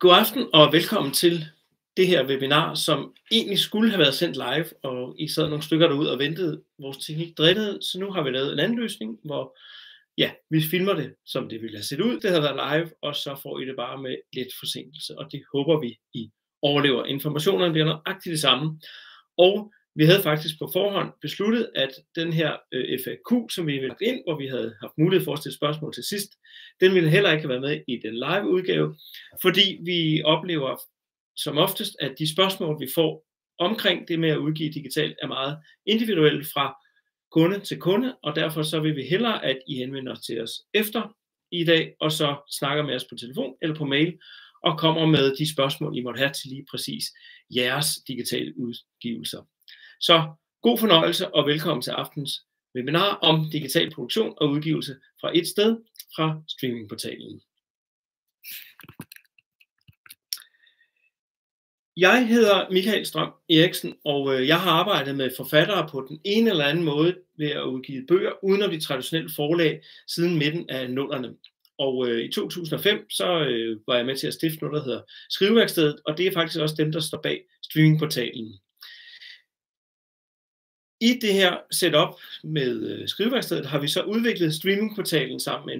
God aften og velkommen til det her webinar, som egentlig skulle have været sendt live, og I sad nogle stykker derude og ventede. Vores teknik drillede, så nu har vi lavet en anden løsning, hvor vi filmer det, som det ville have set ud. Det har været live, og så får I det bare med lidt forsinkelse, og det håber vi, I overlever. Informationerne bliver nøjagtigt det samme. Og vi havde faktisk på forhånd besluttet, at den her FAQ, som vi ville lagt ind, hvor vi havde haft mulighed for at stille spørgsmål til sidst, den ville heller ikke have været med i den live udgave, fordi vi oplever som oftest, at de spørgsmål, vi får omkring det med at udgive digitalt, er meget individuelle fra kunde til kunde, og derfor så vil vi hellere, at I henvender til os efter i dag, og så snakker med os på telefon eller på mail, og kommer med de spørgsmål, I måtte have til lige præcis jeres digitale udgivelser. Så god fornøjelse og velkommen til aftens webinar om digital produktion og udgivelse fra et sted, fra streamingportalen. Jeg hedder Michael Strøm Eriksen, og jeg har arbejdet med forfattere på den ene eller anden måde ved at udgive bøger uden om de traditionelle forlag siden midten af 00'erne. Og i 2005 så var jeg med til at stifte noget, der hedder Skriveværkstedet, og det er faktisk også dem, der står bag streamingportalen. I det her setup med Skriveværkstedet har vi så udviklet streamingportalen sammen med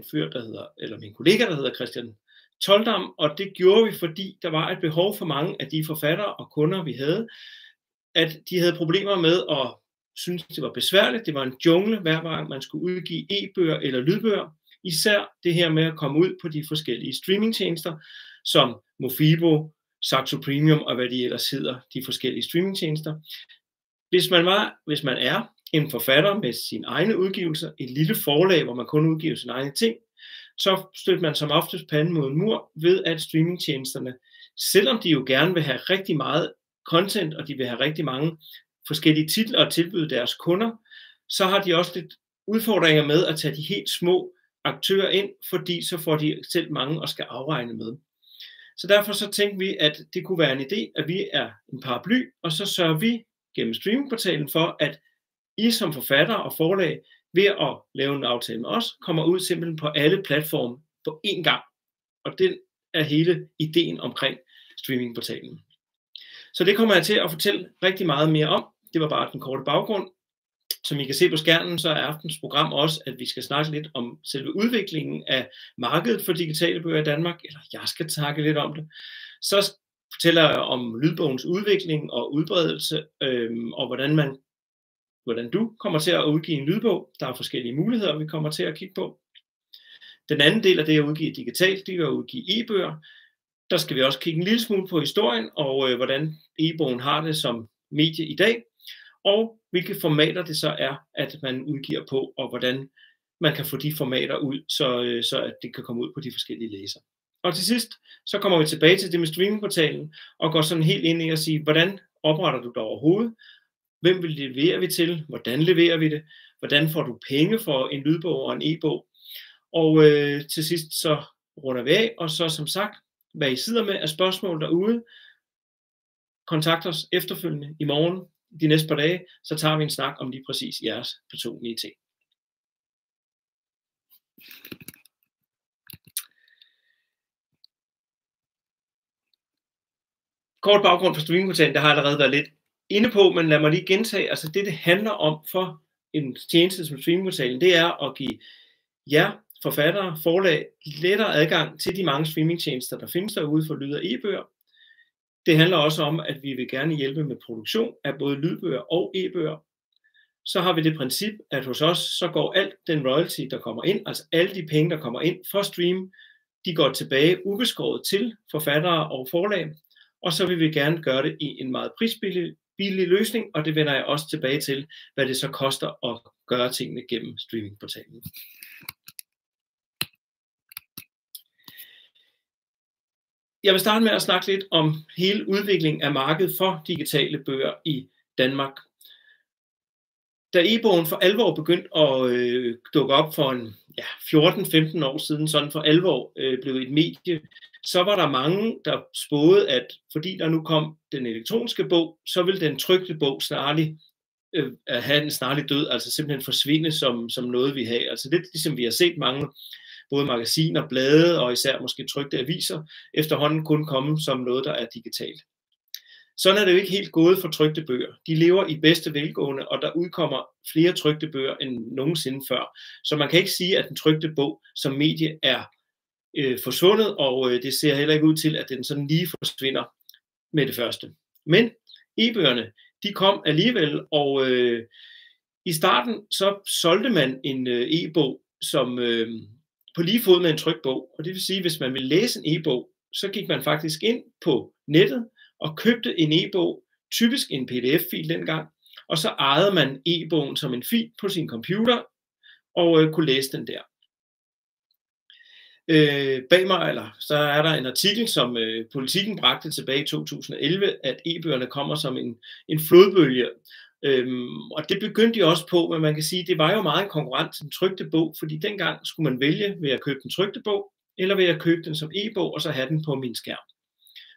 en kollega, der hedder Christian Toldam, og det gjorde vi, fordi der var et behov for mange af de forfattere og kunder, vi havde, at de havde problemer med at synes, det var besværligt. Det var en jungle, hver gang man skulle udgive e-bøger eller lydbøger. Især det her med at komme ud på de forskellige streamingtjenester, som Mofibo, Saxo Premium og hvad de ellers hedder, de forskellige streamingtjenester. Hvis man er en forfatter med sine egne udgivelser, et lille forlag, hvor man kun udgiver sine egne ting, så støtter man som oftest panden mod en mur ved, at streamingtjenesterne, selvom de jo gerne vil have rigtig meget content, og de vil have rigtig mange forskellige titler at tilbyde deres kunder, så har de også lidt udfordringer med at tage de helt små aktører ind, fordi så får de selv mange at skal afregne med. Så derfor så tænkte vi, at det kunne være en idé, at vi er en paraply, og så sørger vi gennem streamingportalen for, at I som forfatter og forlag ved at lave en aftale med os, kommer ud simpelthen på alle platforme på én gang. Og det er hele ideen omkring streamingportalen. Så det kommer jeg til at fortælle rigtig meget mere om. Det var bare den korte baggrund. Som I kan se på skærmen, så er aftens program også, at vi skal snakke lidt om selve udviklingen af markedet for digitale bøger i Danmark, eller jeg skal snakke lidt om det. Så fortæller jeg om lydbogens udvikling og udbredelse, og hvordan du kommer til at udgive en lydbog. Der er forskellige muligheder, vi kommer til at kigge på. Den anden del af det at udgive digitalt, det er at udgive e-bøger. Der skal vi også kigge en lille smule på historien, og hvordan e-bogen har det som medie i dag, og hvilke formater det så er, at man udgiver på, og hvordan man kan få de formater ud, så at det kan komme ud på de forskellige læsere. Og til sidst, så kommer vi tilbage til det med streamingportalen, og går sådan helt ind i at sige, hvordan opretter du det overhovedet? Hvem vil levere vi til? Hvordan leverer vi det? Hvordan får du penge for en lydbog og en e-bog? Og til sidst så runder vi af, og så som sagt, hvad I sidder med af spørgsmål derude, kontakt os efterfølgende i morgen, de næste par dage, så tager vi en snak om lige præcis jeres personlige ting. Kort baggrund for streamingportalen, der har jeg allerede været lidt inde på, men lad mig lige gentage, altså det handler om for en tjeneste som streamingportalen, det er at give jer forfattere, forlag, lettere adgang til de mange streamingtjenester, der findes derude for lyd- og e-bøger. Det handler også om, at vi vil gerne hjælpe med produktion af både lydbøger og e-bøger. Så har vi det princip, at hos os, så går alt den royalty, der kommer ind, altså alle de penge, der kommer ind for stream, de går tilbage ubeskåret til forfattere og forlag, og så vil vi gerne gøre det i en meget prisbillig løsning, og det vender jeg også tilbage til, hvad det så koster at gøre tingene gennem streamingportalen. Jeg vil starte med at snakke lidt om hele udviklingen af markedet for digitale bøger i Danmark. Da e-bogen for alvor begyndte at dukke op for 14-15 år siden, sådan for alvor blev et medie, så var der mange, der spåede, at fordi der nu kom den elektroniske bog, så vil den trykte bog snarligt have en snarlig død, altså simpelthen forsvinde som noget vi har. Altså lidt ligesom vi har set mange både magasiner, blade og især måske trykte aviser efterhånden kun komme som noget, der er digitalt. Sådan er det jo ikke helt gået for trykte bøger. De lever i bedste velgående, og der udkommer flere trykte bøger end nogensinde før. Så man kan ikke sige, at den trykte bog som medie er forsvundet, og det ser heller ikke ud til, at den sådan lige forsvinder med det første. Men e-bøgerne, de kom alligevel, og i starten så solgte man en e-bog som på lige fod med en trykt bog. Og det vil sige, at hvis man ville læse en e-bog, så gik man faktisk ind på nettet og købte en e-bog, typisk en pdf-fil dengang, og så ejede man e-bogen som en fil på sin computer og kunne læse den der. Bag mig, så er der en artikel, som Politiken bragte tilbage i 2011, at e-bøgerne kommer som en flodbølge. Og det begyndte de også på, men man kan sige, det var jo meget en konkurrent til den trykte bog, fordi dengang skulle man vælge, ved at købe den trykte bog, eller ved at købe den som e-bog, og så have den på min skærm.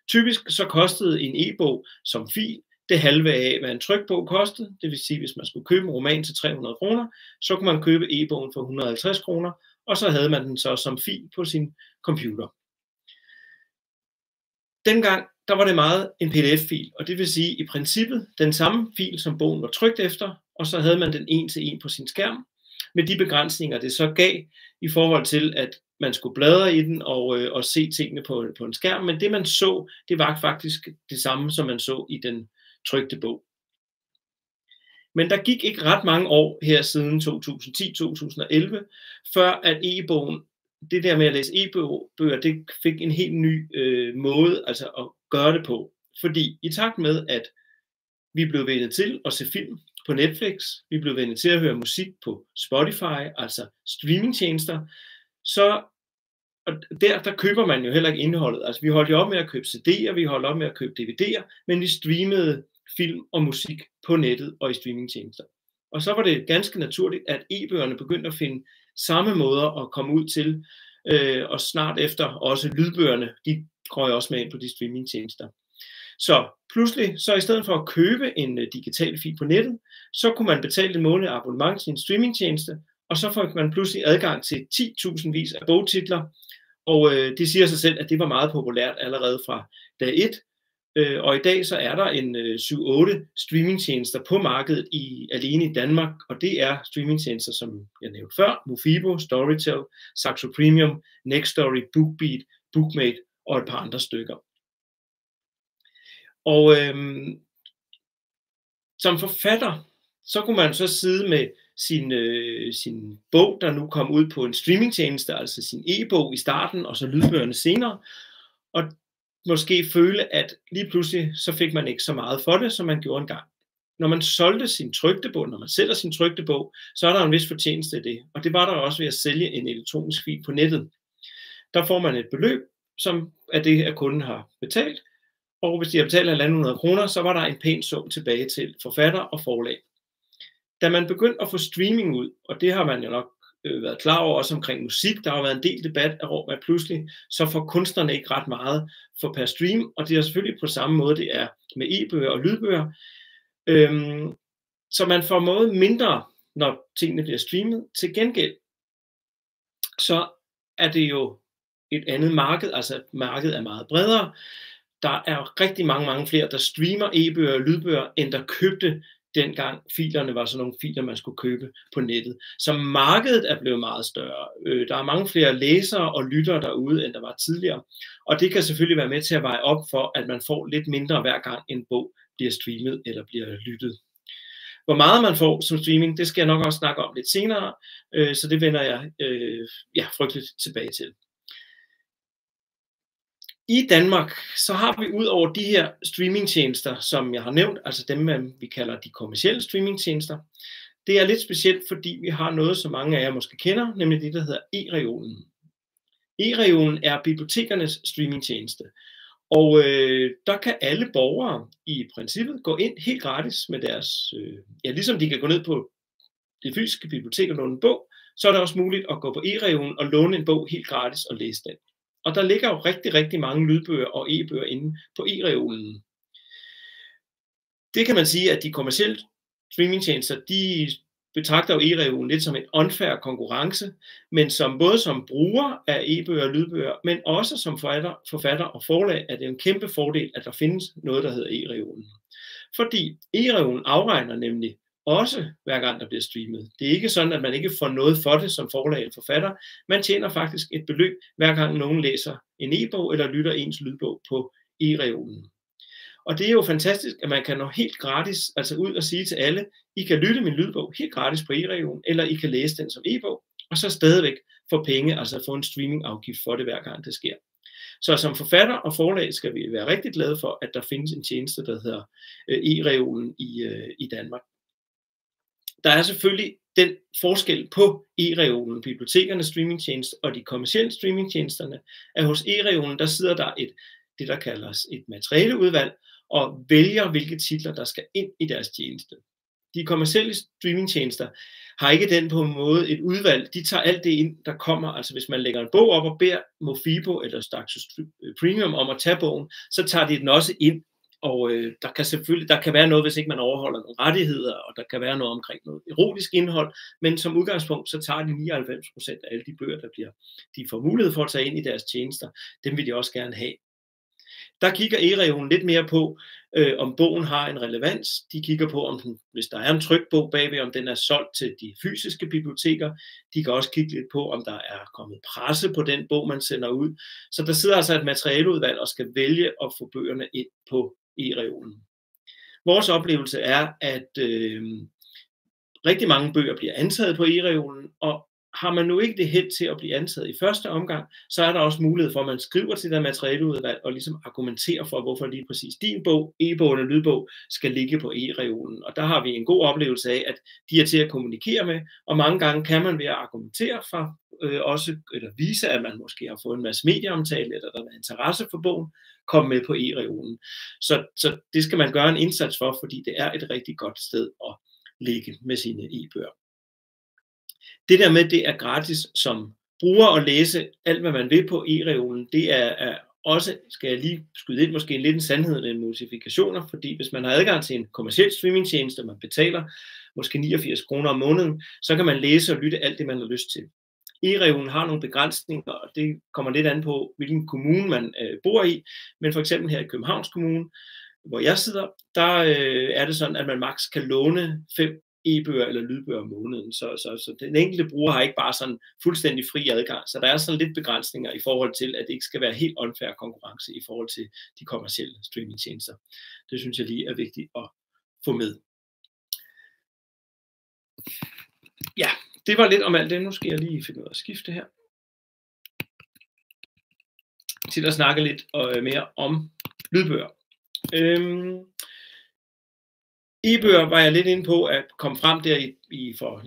Typisk så kostede en e-bog som fil det halve af, hvad en trykbog kostede. Det vil sige, hvis man skulle købe en roman til 300 kroner, så kunne man købe e-bogen for 150 kroner, og så havde man den så som fil på sin computer. Dengang, der var det meget en pdf-fil, og det vil sige i princippet den samme fil, som bogen var trykt efter, og så havde man den en til en på sin skærm, med de begrænsninger, det så gav i forhold til, at man skulle bladre i den og se tingene på en skærm, men det man så, det var faktisk det samme, som man så i den trykte bog. Men der gik ikke ret mange år her siden 2010-2011, før at e-bogen, det der med at læse e-bøger, det fik en helt ny måde altså at gøre det på. Fordi i takt med, at vi blev vendt til at se film på Netflix, vi blev vendt til at høre musik på Spotify, altså streamingtjenester, så og der køber man jo heller ikke indholdet. Altså vi holdt jo op med at købe CD'er, vi holdt op med at købe DVD'er, men vi streamede film og musik på nettet og i streamingtjenester. Og så var det ganske naturligt, at e-bøgerne begyndte at finde samme måder at komme ud til, og snart efter også lydbøgerne, de går også med ind på de streamingtjenester. Så pludselig, så i stedet for at købe en digital fil på nettet, så kunne man betale et månedligt abonnement til en streamingtjeneste, og så får man pludselig adgang til 10.000 vis af bogtitler, og det siger sig selv, at det var meget populært allerede fra dag 1, og i dag så er der en 7-8 streamingtjenester på markedet alene i Danmark, og det er streamingtjenester, som jeg nævnte før, Mofibo, Storytel, Saxo Premium, Nextory, BookBeat, Bookmate og et par andre stykker. Og som forfatter, så kunne man så sidde med sin bog, der nu kom ud på en streamingtjeneste, altså sin e-bog i starten, og så lydbøgerne senere, og måske føle, at lige pludselig, så fik man ikke så meget for det, som man gjorde engang. Når man solgte sin trykte bog, når man sælger sin trykte bog, så er der en vis fortjeneste i det, og det var der også ved at sælge en elektronisk fil på nettet. Der får man et beløb, som er det, at kunden har betalt, og hvis de har betalt 1.500 kroner, så var der en pæn sum tilbage til forfatter og forlag. Da man begyndte at få streaming ud, og det har man jo nok været klar over også omkring musik, der har været en del debat om, at pludselig så får kunstnerne ikke ret meget for per stream, og det er selvfølgelig på samme måde, det er med e-bøger og lydbøger. Så man får noget mindre, når tingene bliver streamet. Til gengæld, så er det jo et andet marked, altså markedet er meget bredere. Der er rigtig mange flere, der streamer e-bøger og lydbøger, end der købte dengang filerne var sådan nogle filer, man skulle købe på nettet. Så markedet er blevet meget større. Der er mange flere læsere og lyttere derude, end der var tidligere. Og det kan selvfølgelig være med til at veje op for, at man får lidt mindre hver gang en bog bliver streamet eller bliver lyttet. Hvor meget man får som streaming, det skal jeg nok også snakke om lidt senere, så det vender jeg frygteligt tilbage til. I Danmark, så har vi ud over de her streamingtjenester, som jeg har nævnt, altså dem, vi kalder de kommercielle streamingtjenester, det er lidt specielt, fordi vi har noget, som mange af jer måske kender, nemlig det, der hedder e-reolen. E-reolen er bibliotekernes streamingtjeneste, og der kan alle borgere i princippet gå ind helt gratis med deres, ligesom de kan gå ned på det fysiske bibliotek og låne en bog, så er det også muligt at gå på e-reolen og låne en bog helt gratis og læse den. Og der ligger jo rigtig mange lydbøger og e-bøger inde på e-reolen. Det kan man sige, at de kommercielle streamingtjenester, de betragter jo e-reolen lidt som en unfair konkurrence, men både som bruger af e-bøger og lydbøger, men også som forfatter og forlag, er det en kæmpe fordel, at der findes noget, der hedder e-reolen. Fordi e-reolen afregner nemlig også hver gang der bliver streamet. Det er ikke sådan, at man ikke får noget for det som forlag eller forfatter. Man tjener faktisk et beløb, hver gang nogen læser en e-bog eller lytter ens lydbog på e-reolen. Og det er jo fantastisk, at man kan nå helt gratis, altså ud og sige til alle, I kan lytte min lydbog helt gratis på e-reolen, eller I kan læse den som e-bog, og så stadigvæk få penge, altså få en streamingafgift for det hver gang det sker. Så som forfatter og forlag skal vi være rigtig glade for, at der findes en tjeneste, der hedder e-reolen i Danmark. Der er selvfølgelig den forskel på e-reolen, bibliotekernes streamingtjeneste og de kommercielle streamingtjenesterne, at hos e-reolen, der sidder der det, der kaldes et materialeudvalg, og vælger, hvilke titler, der skal ind i deres tjeneste. De kommercielle streamingtjenester har ikke den på en måde et udvalg. De tager alt det ind, der kommer. Altså hvis man lægger en bog op og beder Mofibo eller Staxos Premium om at tage bogen, så tager de den også ind. Og der kan være noget, hvis ikke man overholder nogle rettigheder, og der kan være noget omkring noget erotisk indhold, men som udgangspunkt, så tager de 99% af alle de bøger, de får mulighed for at tage ind i deres tjenester. Dem vil de også gerne have. Der kigger e-reolen lidt mere på, om bogen har en relevans. De kigger på, hvis der er en trykt bog bagved, om den er solgt til de fysiske biblioteker. De kan også kigge lidt på, om der er kommet presse på den bog, man sender ud. Så der sidder altså et materialeudvalg og skal vælge at få bøgerne ind på e-reolen. Vores oplevelse er, at rigtig mange bøger bliver antaget på e-reolen, og har man nu ikke det held til at blive antaget i første omgang, så er der også mulighed for, at man skriver til det materialeudvalg og ligesom argumenterer for, hvorfor lige præcis din bog, e-bog eller lydbog, skal ligge på e-reolen. Og der har vi en god oplevelse af, at de er til at kommunikere med, og mange gange kan man ved at argumentere for, eller vise, at man måske har fået en masse medieomtale, eller der er interesse for bogen, komme med på e-reolen. Så det skal man gøre en indsats for, fordi det er et rigtig godt sted at ligge med sine e-bøger. Det der med, det er gratis som bruger at læse alt, hvad man vil på e-reolen, det er også, skal jeg lige skyde ind, måske lidt en sandhed eller en modifikationer, fordi hvis man har adgang til en kommerciel streamingtjeneste, man betaler måske 89 kroner om måneden, så kan man læse og lytte alt det, man har lyst til. E-reolen har nogle begrænsninger, og det kommer lidt an på, hvilken kommune man bor i, men for eksempel her i Københavns Kommune, hvor jeg sidder, der er det sådan, at man maks kan låne 5 e-bøger eller lydbøger om måneden, så den enkelte bruger har ikke bare sådan fuldstændig fri adgang, så der er sådan lidt begrænsninger i forhold til, at det ikke skal være helt unfair konkurrence i forhold til de kommercielle streamingtjenester. Det synes jeg lige er vigtigt at få med. Ja, det var lidt om alt det. Nu skal jeg lige finde ud af at skifte her til at snakke lidt mere om lydbøger. E-bøger var jeg lidt inde på at komme frem der for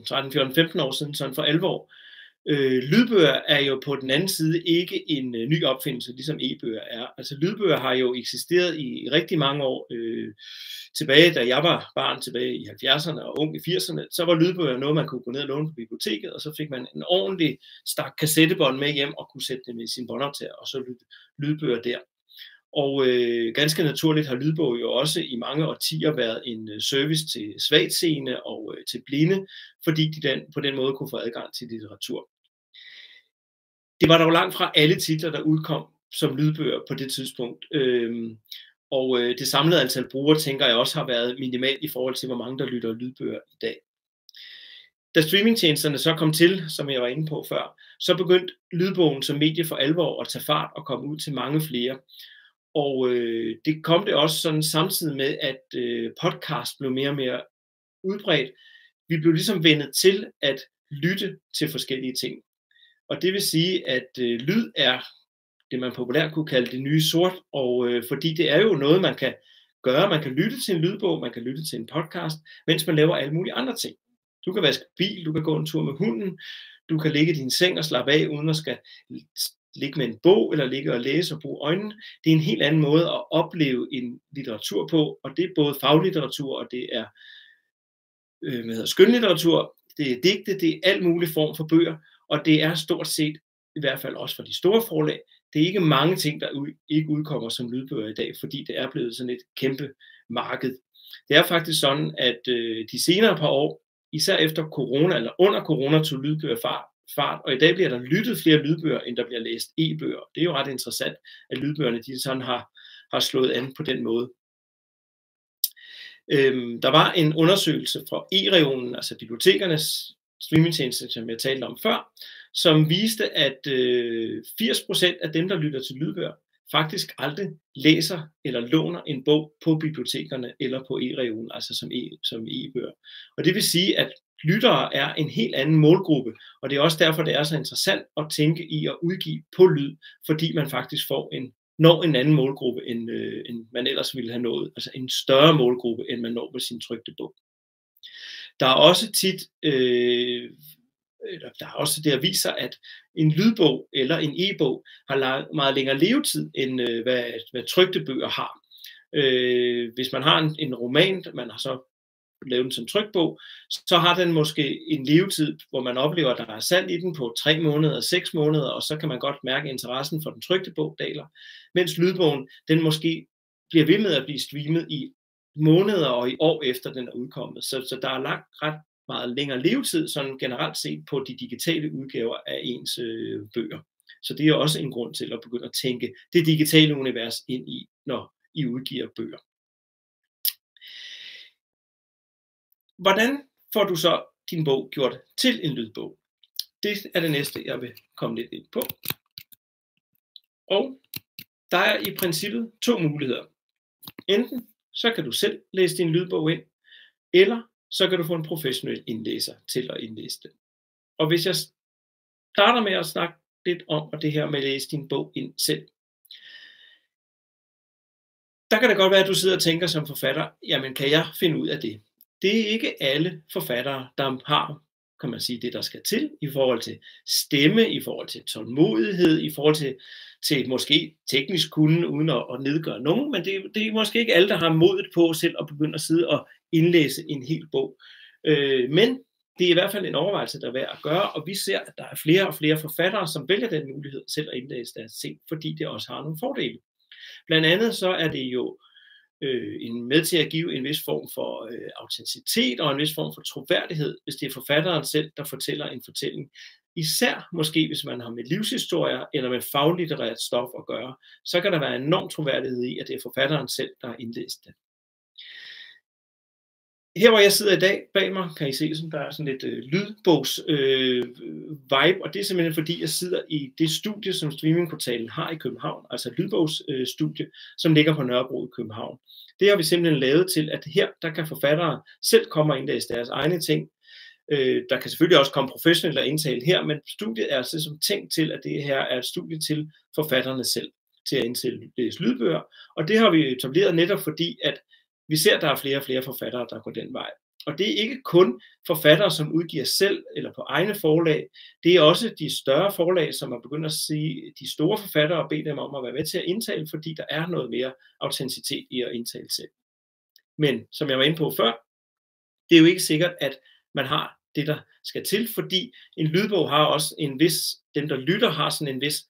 13, 14, 15 år siden, sådan for alvor. Lydbøger er jo på den anden side ikke en ny opfindelse, ligesom e-bøger er. Altså lydbøger har jo eksisteret i rigtig mange år. Tilbage, da jeg var barn tilbage i 70'erne og ung i 80'erne, så var lydbøger noget, man kunne gå ned og låne på biblioteket, og så fik man en ordentlig stak kassettebånd med hjem og kunne sætte det med sin båndoptager, og så lydbøger der. Og ganske naturligt har lydbog jo også i mange årtier været en service til svagtseende og til blinde, fordi de på den måde kunne få adgang til litteratur. Det var dog langt fra alle titler, der udkom som lydbøger på det tidspunkt. Og det samlede antal brugere, tænker jeg, også har været minimalt i forhold til, hvor mange der lytter lydbøger i dag. Da streamingtjenesterne så kom til, som jeg var inde på før, så begyndte lydbogen som medie for alvor at tage fart og komme ud til mange flere. Og det kom det også sådan samtidig med, at podcast blev mere og mere udbredt. Vi blev ligesom vendet til at lytte til forskellige ting. Og det vil sige, at lyd er det, man populært kunne kalde det nye sort, og fordi det er jo noget, man kan gøre. Man kan lytte til en lydbog, man kan lytte til en podcast, mens man laver alle mulige andre ting. Du kan vaske bil, du kan gå en tur med hunden, du kan ligge i din seng og slappe af, uden at skal ligge med en bog, eller ligge og læse og bruge øjnene. Det er en helt anden måde at opleve en litteratur på, og det er både faglitteratur, og det er skønlitteratur, det er digte, det er alt mulig form for bøger, og det er stort set, i hvert fald også for de store forlag, det er ikke mange ting, der ikke udkommer som lydbøger i dag, fordi det er blevet sådan et kæmpe marked. Det er faktisk sådan, at de senere par år, især efter corona, eller under corona, tog lydbøger fart, og i dag bliver der lyttet flere lydbøger, end der bliver læst e-bøger. Det er jo ret interessant, at lydbøgerne de sådan har slået an på den måde. Der var en undersøgelse fra eReolen, altså bibliotekernes streamingtjeneste, som jeg talte om før, som viste, at 80% af dem, der lytter til lydbøger, faktisk aldrig læser eller låner en bog på bibliotekerne eller på eReolen, altså som e-bøger. Og det vil sige, at lyttere er en helt anden målgruppe, og det er også derfor, det er så interessant at tænke i at udgive på lyd, fordi man faktisk når en anden målgruppe, end man ellers ville have nået, altså en større målgruppe, end man når med sin trykte bog. Der er også tit, der er også det, der viser, at en lydbog eller en e-bog har meget længere levetid, end hvad trykte bøger har. Hvis man har en roman, man har så lavet den som trykbog, så har den måske en levetid, hvor man oplever, at der er salg i den på 3 måneder, 6 måneder, og så kan man godt mærke, at interessen for den trykte bog daler. Mens lydbogen, den måske bliver ved med at blive streamet i måneder og i år efter den er udkommet. Så der er ret meget længere levetid, sådan generelt set på de digitale udgaver af ens bøger. Så det er også en grund til at begynde at tænke det digitale univers ind i, når I udgiver bøger. Hvordan får du så din bog gjort til en lydbog? Det er det næste, jeg vil komme lidt ind på. Og der er i princippet 2 muligheder. Enten så kan du selv læse din lydbog ind, eller så kan du få en professionel indlæser til at indlæse den. Og hvis jeg starter med at snakke lidt om det her med at læse din bog ind selv, der kan det godt være, at du sidder og tænker som forfatter, jamen kan jeg finde ud af det? Det er ikke alle forfattere, der har, kan man sige, det der skal til i forhold til stemme, i forhold til tålmodighed, i forhold til måske teknisk kunde, uden at nedgøre nogen, men det er måske ikke alle, der har modet på selv at begynde at sidde og indlæse en hel bog. Men det er i hvert fald en overvejelse, der er værd at gøre, og vi ser, at der er flere og flere forfattere, som vælger den mulighed selv at indlæse deres ting, fordi det også har nogle fordele. Blandt andet så er det jo med til at give en vis form for autenticitet og en vis form for troværdighed, hvis det er forfatteren selv, der fortæller en fortælling. Især måske, hvis man har med livshistorier eller med faglitterært stof at gøre, så kan der være enorm troværdighed i, at det er forfatteren selv, der har indlæst det. Her hvor jeg sidder i dag bag mig, kan I se, at der er sådan lidt lydbogs vibe, og det er simpelthen fordi, jeg sidder i det studie, som streamingportalen har i København, altså lydbogsstudie, som ligger på Nørrebro i København. Det har vi simpelthen lavet til, at her, der kan forfattere selv komme og indlæse deres egne ting. Der kan selvfølgelig også komme professionelle og indtale her, men studiet er altså som tænkt til, at det her er et studie til forfatterne selv, til at indlæse lydbøger, og det har vi etableret netop fordi, at vi ser, at der er flere og flere forfattere, der går den vej. Og det er ikke kun forfattere, som udgiver selv eller på egne forlag. Det er også de større forlag, som har begyndt at sige de store forfattere og bede dem om at være med til at indtale, fordi der er noget mere autenticitet i at indtale selv. Men som jeg var inde på før, det er jo ikke sikkert, at man har det, der skal til, fordi en lydbog har også en vis, dem der lytter har sådan en vis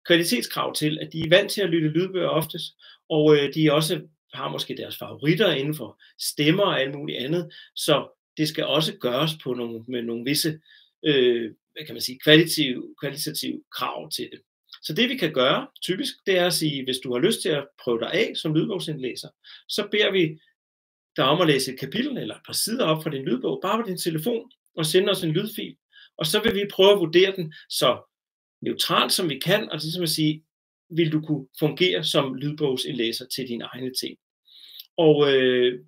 kvalitetskrav til, at de er vant til at lytte lydbøger oftest, og de er også har måske deres favoritter inden for stemmer og alt muligt andet, så det skal også gøres på med nogle visse hvad kan man sige, kvalitative krav til det. Så det vi kan gøre typisk, det er at sige, hvis du har lyst til at prøve dig af som lydbogsindlæser, så beder vi dig om at læse et kapitel eller et par sider op fra din lydbog, bare på din telefon, og sende os en lydfil, og så vil vi prøve at vurdere den så neutralt som vi kan, og det er at sige, vil du kunne fungere som lydbogsindlæser til dine egne ting. Og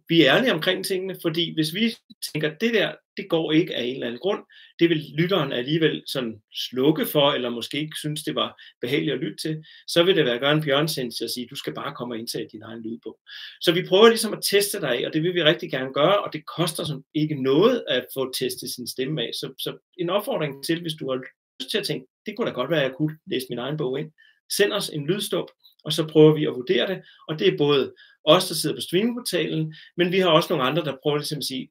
vi er ærlige omkring tingene, fordi hvis vi tænker, at det der, det går ikke af en eller anden grund, det vil lytteren alligevel sådan slukke for, eller måske ikke synes, det var behageligt at lytte til, så vil det være at gøre en bjørntjeneste at sige, du skal bare komme og indtage din egen lydbog. Så vi prøver ligesom at teste dig af, og det vil vi rigtig gerne gøre, og det koster som ikke noget at få testet sin stemme af. Så en opfordring til, hvis du har lyst til at tænke, det kunne da godt være, at jeg kunne læse min egen bog ind, send os en lydstop, og så prøver vi at vurdere det, og det er både os, der sidder på streamingportalen, men vi har også nogle andre, der prøver ligesom at sige,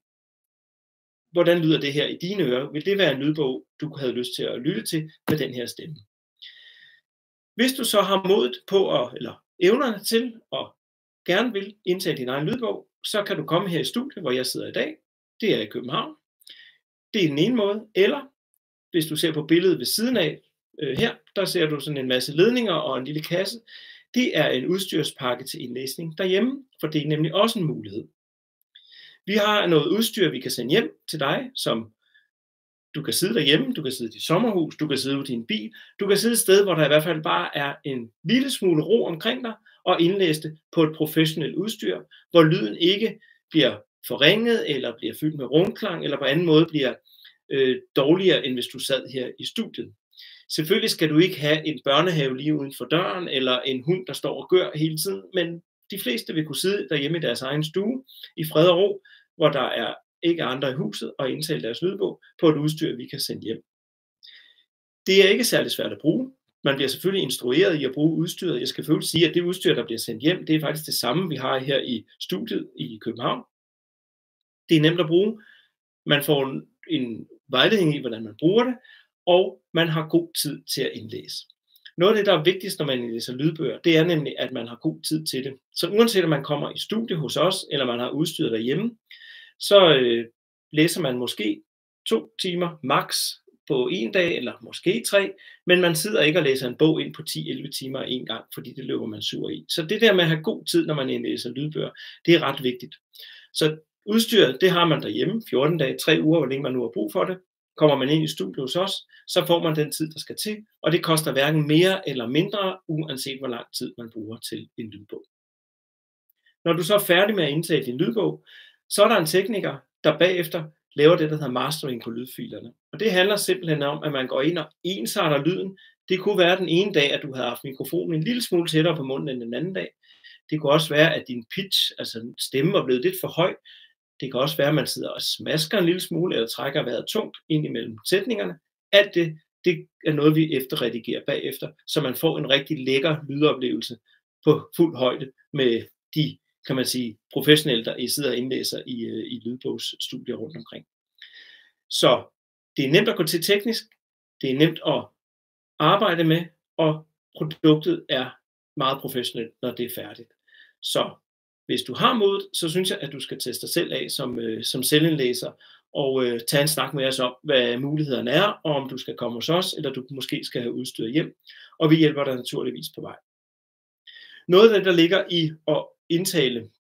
hvordan lyder det her i dine ører? Vil det være en lydbog, du havde lyst til at lytte til med den her stemme? Hvis du så har modet på, eller evnerne til, og gerne vil indtage din egen lydbog, så kan du komme her i studiet, hvor jeg sidder i dag. Det er i København. Det er den ene måde. Eller hvis du ser på billedet ved siden af, her, der ser du sådan en masse ledninger og en lille kasse. Det er en udstyrspakke til indlæsning derhjemme, for det er nemlig også en mulighed. Vi har noget udstyr, vi kan sende hjem til dig, som du kan sidde derhjemme, du kan sidde i dit sommerhus, du kan sidde i din bil, du kan sidde et sted, hvor der i hvert fald bare er en lille smule ro omkring dig, og indlæse det på et professionelt udstyr, hvor lyden ikke bliver forringet, eller bliver fyldt med rumklang, eller på anden måde bliver dårligere, end hvis du sad her i studiet. Selvfølgelig skal du ikke have en børnehave lige uden for døren, eller en hund, der står og gør hele tiden, men de fleste vil kunne sidde derhjemme i deres egen stue, i fred og ro, hvor der er ikke andre i huset, og indtale deres lydbog på et udstyr, vi kan sende hjem. Det er ikke særlig svært at bruge. Man bliver selvfølgelig instrueret i at bruge udstyret. Jeg skal selvfølgelig sige, at det udstyr, der bliver sendt hjem, det er faktisk det samme, vi har her i studiet i København. Det er nemt at bruge. Man får en vejledning i, hvordan man bruger det, og man har god tid til at indlæse. Noget af det, der er vigtigst, når man læser lydbøger, det er nemlig, at man har god tid til det. Så uanset om man kommer i studie hos os, eller man har udstyret derhjemme, så læser man måske 2 timer max på en dag, eller måske 3, men man sidder ikke og læser en bog ind på 10-11 timer en gang, fordi det løber man sur i. Så det der med at have god tid, når man læser lydbøger, det er ret vigtigt. Så udstyret, det har man derhjemme, 14 dage, 3 uger, hvor længe man nu har brug for det. Kommer man ind i studiet hos os, så får man den tid, der skal til, og det koster hverken mere eller mindre, uanset hvor lang tid man bruger til en lydbog. Når du så er færdig med at indtale din lydbog, så er der en tekniker, der bagefter laver det, der hedder mastering på lydfilerne. Og det handler simpelthen om, at man går ind og ensarter lyden. Det kunne være den ene dag, at du havde haft mikrofonen en lille smule tættere på munden end den anden dag. Det kunne også være, at din pitch, altså stemme, var blevet lidt for høj. Det kan også være, at man sidder og smasker en lille smule, eller trækker vejret tungt ind imellem sætningerne. Alt det er noget, vi efterredigerer bagefter, så man får en rigtig lækker lydoplevelse på fuld højde med de, kan man sige, professionelle, der sidder og indlæser i lydbogsstudier rundt omkring. Så det er nemt at gå til teknisk, det er nemt at arbejde med, og produktet er meget professionelt, når det er færdigt. Så hvis du har modet, så synes jeg, at du skal teste dig selv af som selvindlæser, og tage en snak med os om, hvad mulighederne er, og om du skal komme hos os, eller du måske skal have udstyr hjem, og vi hjælper dig naturligvis på vej. Noget af det, der ligger i at indtale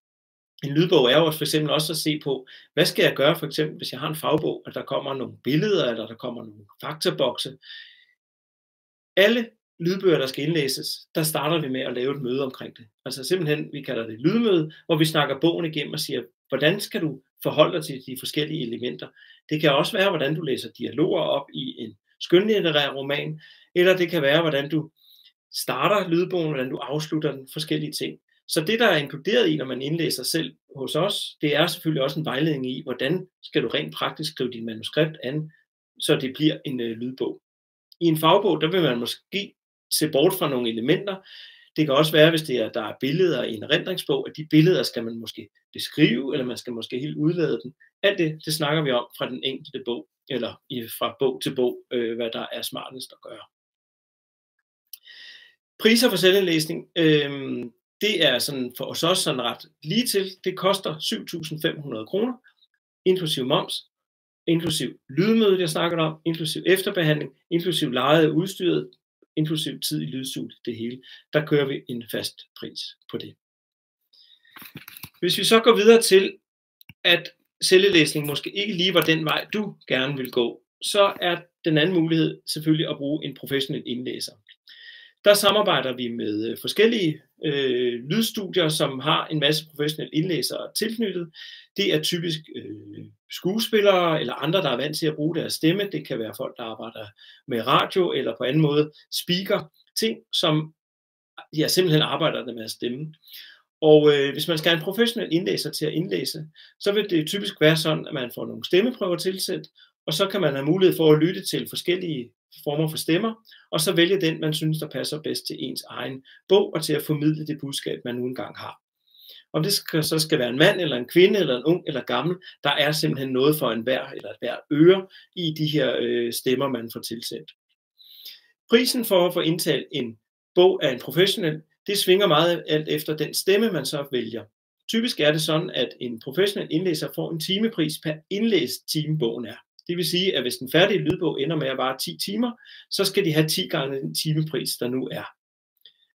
en lydbog, er jo for eksempel også at se på, hvad skal jeg gøre, for eksempel hvis jeg har en fagbog, at der kommer nogle billeder, eller der kommer nogle faktabokse. Alle lydbøger, der skal indlæses, der starter vi med at lave et møde omkring det. Altså simpelthen, vi kalder det lydmøde, hvor vi snakker bogen igennem og siger, hvordan skal du forholde dig til de forskellige elementer. Det kan også være, hvordan du læser dialoger op i en skønlitterær roman, eller det kan være, hvordan du starter lydbogen, hvordan du afslutter den, forskellige ting. Så det, der er inkluderet i, når man indlæser selv hos os, det er selvfølgelig også en vejledning i, hvordan skal du rent praktisk skrive dit manuskript an, så det bliver en lydbog. I en fagbog, der vil man måske se bort fra nogle elementer. Det kan også være, hvis der er billeder i en erindringsbog, at de billeder skal man måske beskrive, eller man skal måske helt udlade dem. Alt det snakker vi om fra den enkelte bog, eller fra bog til bog, hvad der er smartest at gøre. Priser for selvindlæsning, det er sådan for os også sådan ret lige til. Det koster 7.500 kroner, inklusiv moms, inklusiv lydmødet, jeg snakker om, inklusiv efterbehandling, inklusiv leje af udstyret, inklusiv tid i lydstudiet, det hele. Der kører vi en fast pris på det. Hvis vi så går videre til, at selvindlæsning måske ikke lige var den vej, du gerne vil gå, så er den anden mulighed selvfølgelig at bruge en professionel indlæser. Der samarbejder vi med forskellige lydstudier, som har en masse professionelle indlæsere tilknyttet. Det er typisk skuespillere eller andre, der er vant til at bruge deres stemme. Det kan være folk, der arbejder med radio eller på anden måde speaker. Ting, som simpelthen arbejder med at stemme. Og hvis man skal have en professionel indlæser til at indlæse, så vil det typisk være sådan, at man får nogle stemmeprøver tilsendt, og så kan man have mulighed for at lytte til forskellige former for stemmer, og så vælge den, man synes, der passer bedst til ens egen bog, og til at formidle det budskab, man nu engang har. Om det så skal være en mand, eller en kvinde, eller en ung, eller gammel, der er simpelthen noget for enhver, eller et hver øre, i de her stemmer, man får tilsendt. Prisen for at få indtalt en bog af en professionel, det svinger meget alt efter den stemme, man så vælger. Typisk er det sådan, at en professionel indlæser får en timepris per indlæst time bogen er. Det vil sige, at hvis den færdige lydbog ender med at vare 10 timer, så skal de have 10 gange den timepris, der nu er.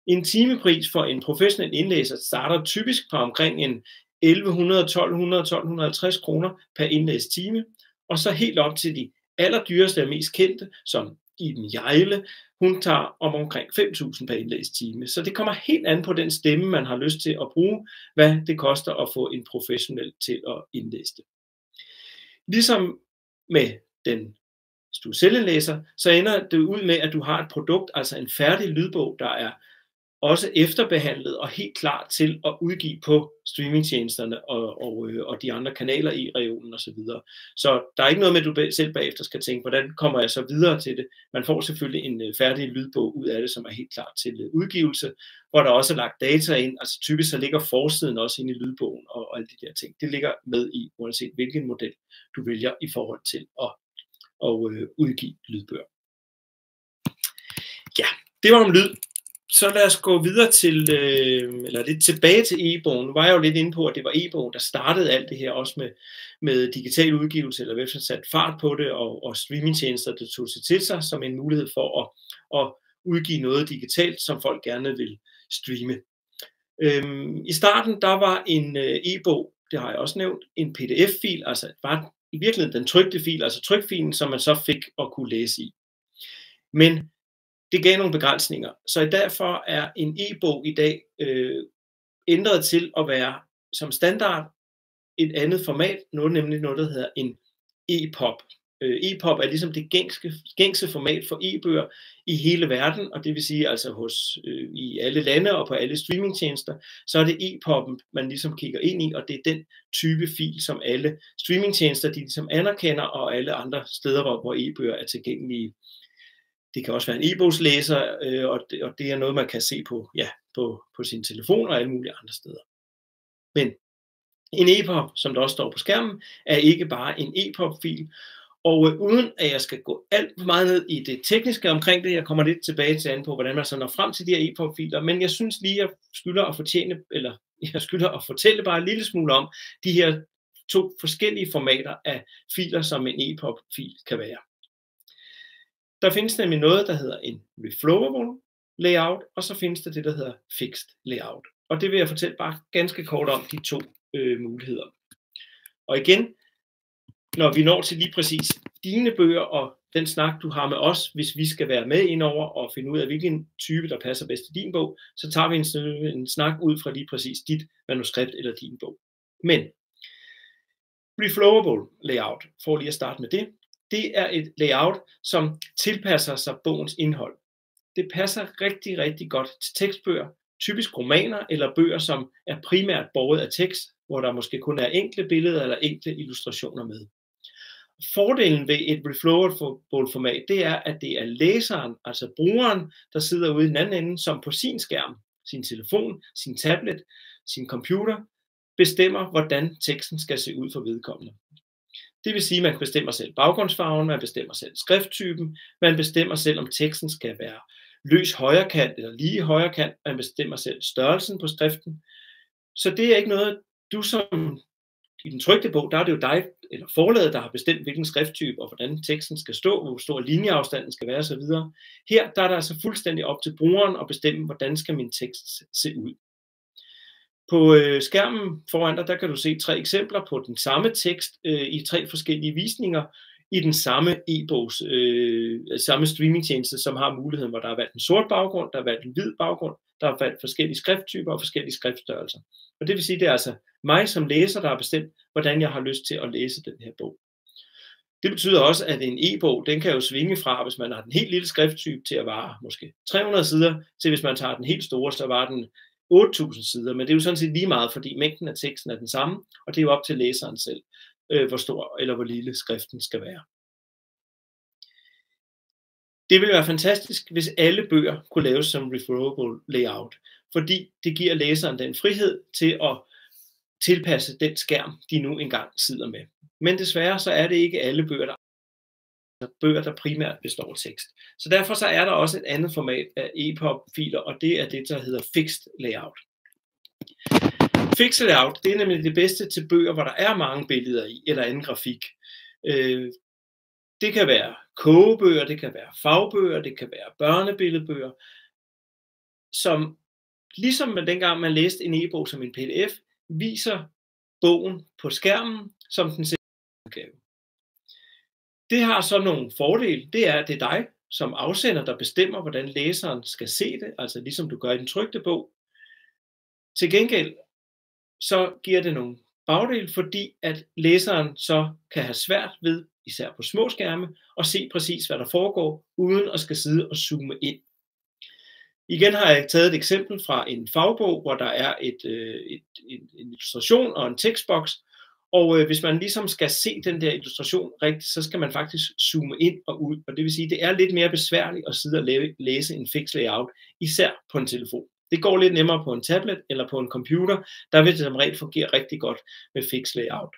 En timepris for en professionel indlæser starter typisk fra omkring en 1100, 1200, 1250 kroner per indlæst time, og så helt op til de allerdyreste og mest kendte, som Iben Hjejle, hun tager omkring 5.000 per indlæst time. Så det kommer helt an på den stemme, man har lyst til at bruge, hvad det koster at få en professionel til at indlæse det. Ligesom med den, hvis du er selvindlæser, så ender det ud med, at du har et produkt, altså en færdig lydbog, der er også efterbehandlet og helt klar til at udgive på streamingtjenesterne og de andre kanaler i regionen osv. Så der er ikke noget med, at du selv bagefter skal tænke, hvordan kommer jeg så videre til det. Man får selvfølgelig en færdig lydbog ud af det, som er helt klar til udgivelse, hvor der også er lagt data ind. Altså typisk så ligger forsiden også inde i lydbogen og alle de der ting. Det ligger med i, uanset hvilken model du vælger i forhold til at udgive lydbøger. Ja, det var om lyd. Så lad os gå videre til, eller lidt tilbage til e-bogen. Nu var jeg jo lidt inde på, at det var e-bogen, der startede alt det her, også med digital udgivelse, eller hvem som satte fart på det, og streamingtjenester, der tog til sig som en mulighed for at udgive noget digitalt, som folk gerne vil streame. I starten, der var en e-bog, det har jeg også nævnt, en pdf-fil, altså var i virkeligheden den trykte fil, altså trykfilen, som man så fik at kunne læse i. Men det gav nogle begrænsninger, så derfor er en e-bog i dag ændret til at være som standard et andet format, nemlig noget, der hedder en e-pub. E-pub er ligesom det gængse format for e-bøger i hele verden, og det vil sige altså i alle lande og på alle streamingtjenester, så er det e-pub'en, man ligesom kigger ind i, og det er den type fil, som alle streamingtjenester, de ligesom anerkender, og alle andre steder, hvor e-bøger er tilgængelige. Det kan også være en e-bogslæser, og det er noget, man kan se på sin telefon og alle mulige andre steder. Men en e-pub, som der også står på skærmen, er ikke bare en e-pub-fil. Og uden at jeg skal gå alt for meget ned i det tekniske omkring det, jeg kommer lidt tilbage til på, hvordan man så når frem til de her e-pub-filer, men jeg synes lige, jeg skylder at fortælle bare en lille smule om de her 2 forskellige formater af filer, som en e-pub-fil kan være. Der findes nemlig noget, der hedder en reflowable layout, og så findes der det, der hedder fixed layout. Og det vil jeg fortælle bare ganske kort om de 2 muligheder. Og igen, når vi når til lige præcis dine bøger og den snak, du har med os, hvis vi skal være med indover og finde ud af, hvilken type, der passer bedst til din bog, så tager vi en snak ud fra lige præcis dit manuskript eller din bog. Men reflowable layout, for lige at starte med det er et layout, som tilpasser sig bogens indhold. Det passer rigtig, rigtig godt til tekstbøger, typisk romaner eller bøger, som er primært båret af tekst, hvor der måske kun er enkle billeder eller enkle illustrationer med. Fordelen ved et reflowable format, det er, at det er læseren, altså brugeren, der sidder ude i den anden ende, som på sin skærm, sin telefon, sin tablet, sin computer, bestemmer, hvordan teksten skal se ud for vedkommende. Det vil sige, at man bestemmer selv baggrundsfarven, man bestemmer selv skrifttypen, man bestemmer selv, om teksten skal være løs højrekant eller lige højrekant, man bestemmer selv størrelsen på skriften. Så det er ikke noget, du som i den trykte bog, der er det jo dig eller forlaget, der har bestemt, hvilken skrifttype og hvordan teksten skal stå, hvor stor linjeafstanden skal være osv. Her der er det altså fuldstændig op til brugeren at bestemme, hvordan skal min tekst se ud. På skærmen foran dig, der kan du se 3 eksempler på den samme tekst i 3 forskellige visninger i den samme e-bogs, samme streamingtjeneste, som har muligheden, hvor der er valgt en sort baggrund, der er valgt en hvid baggrund, der er valgt forskellige skrifttyper og forskellige skriftstørrelser. Og det vil sige, det er altså mig som læser, der har bestemt, hvordan jeg har lyst til at læse den her bog. Det betyder også, at en e-bog, den kan jo svinge fra, hvis man har den helt lille skrifttype til at vare måske 300 sider, til hvis man tager den helt store, så var den 8.000 sider, men det er jo sådan set lige meget, fordi mængden af teksten er den samme, og det er jo op til læseren selv, hvor stor eller hvor lille skriften skal være. Det ville være fantastisk, hvis alle bøger kunne laves som reflowable layout, fordi det giver læseren den frihed til at tilpasse den skærm, de nu engang sidder med. Men desværre så er det ikke alle bøger, der primært består af tekst. Så derfor så er der også et andet format af EPUB-filer, og det er det, der hedder fixed layout. Fixed layout, det er nemlig det bedste til bøger, hvor der er mange billeder i, eller anden grafik. Det kan være kogebøger, det kan være fagbøger, det kan være børnebilledbøger, som ligesom med dengang man læste en e-bog som en pdf, viser bogen på skærmen som den selv udgave. Det har så nogle fordele. Det er, at det er dig som afsender, der bestemmer, hvordan læseren skal se det, altså ligesom du gør i den trykte bog. Til gengæld så giver det nogle bagdele, fordi at læseren så kan have svært ved, især på små skærme, at se præcis, hvad der foregår, uden at skal sidde og zoome ind. Igen har jeg taget et eksempel fra en fagbog, hvor der er en illustration og en tekstboks, og hvis man ligesom skal se den der illustration rigtigt, så skal man faktisk zoome ind og ud, og det vil sige, at det er lidt mere besværligt at sidde og læse en fix layout, især på en telefon. Det går lidt nemmere på en tablet eller på en computer, der vil det som regel fungere rigtig godt med fix layout.